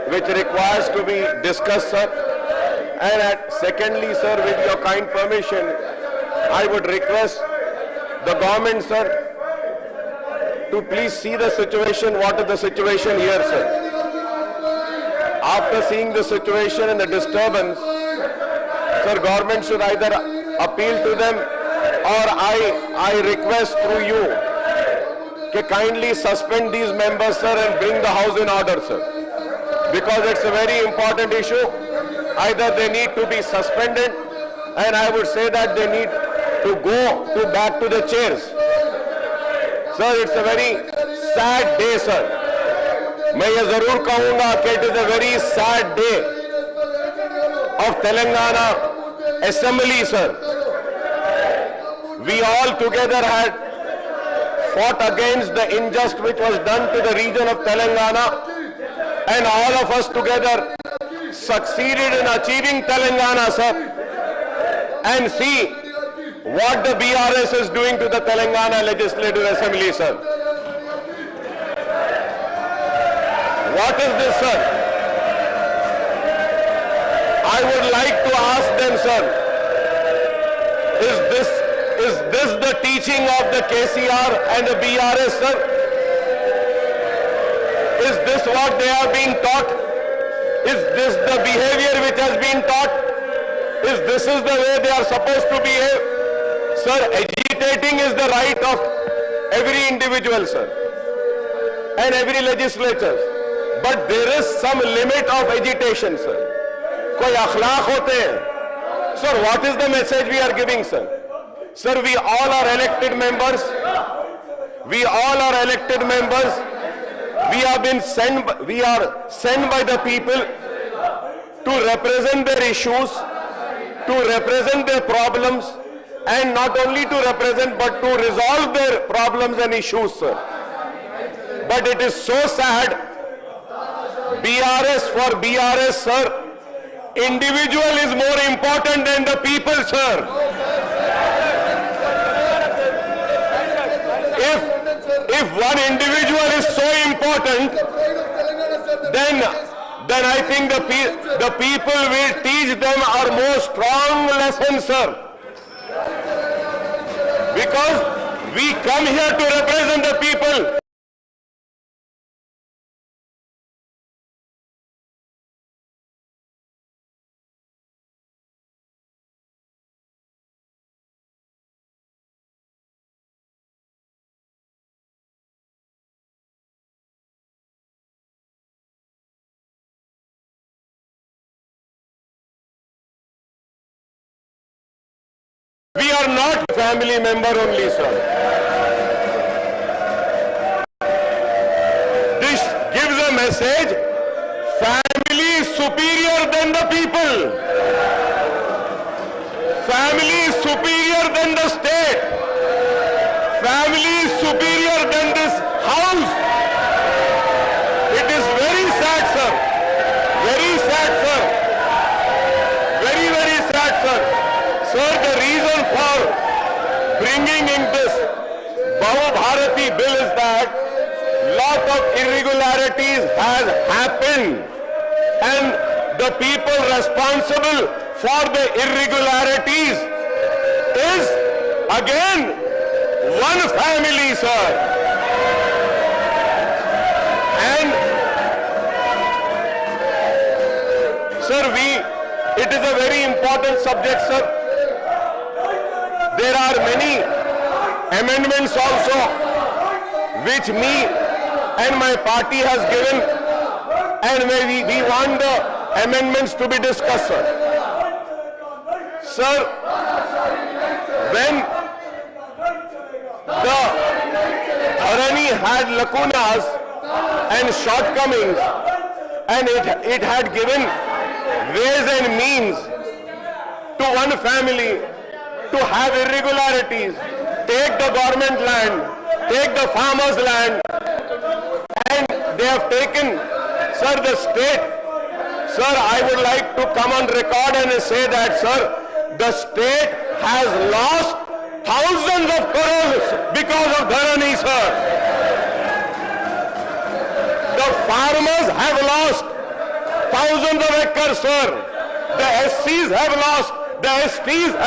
which requires to be discussed, sir. And secondly, sir, with your kind permission, I would request the government, sir, to please see the situation. What is the situation here, sir? After seeing the situation and the disturbance, sir, government should either appeal to them, or I request through you to kindly suspend these members, sir, and bring the house in order, sir. Because it's a very important issue. Either they need to be suspended, and I would say that they need to go back to the chairs. Sir, it's a very sad day, sir. मैं ये जरूर कहूंगा कि it is a very sad day of Telangana Assembly, sir. We all together had fought against the injustice which was done to the region of Telangana, and all of us together succeeded in achieving Telangana, sir. And see what the BRS is doing to the Telangana Legislative Assembly, sir. What is this, sir? I would like to ask them, sir, is this the teaching of the KCR and the BRS, sir? Is this what they are being taught? Is this the behavior which has been taught? Is this the way they are supposed to behave? Sir, agitating is the right of every individual, sir, and every legislature. But there is some limit of agitation, sir. कोई अखलाक होते हैं. Sir, what is the message we are giving, sir? Sir, we all are elected members. We all are elected members. We are sent by the people to represent their issues, to represent their problems, and not only to represent but to resolve their problems and issues, sir. But it is so sad, BRS for BRS, sir, individual is more important than the people, sir. If one individual is so important, then I think the people will teach them our most strong lesson, sir. Because we come here to represent the people. We are not family member only, sir. This gives a message, family is superior than the people. Family is superior than the state. Family is superior than this house. It is very sad, sir. Very sad, sir. Very, very sad, sir. Sir, the reason for bringing in this Bahu Bharati bill is that lot of irregularities has happened, and the people responsible for the irregularities is again one family, sir. And sir, it is a very important subject, sir. There are many amendments also which me and my party has given, and we want the amendments to be discussed, sir. Sir, when the Dharani had lacunas and shortcomings, and it had given ways and means to one family to have irregularities, take the government land, take the farmers' land, and they have taken, sir, the state. Sir, I would like to come on record and say that, sir, the state has lost thousands of crores because of Dharani, sir. The farmers have lost thousands of acres, sir. The SCs have lost, the STs have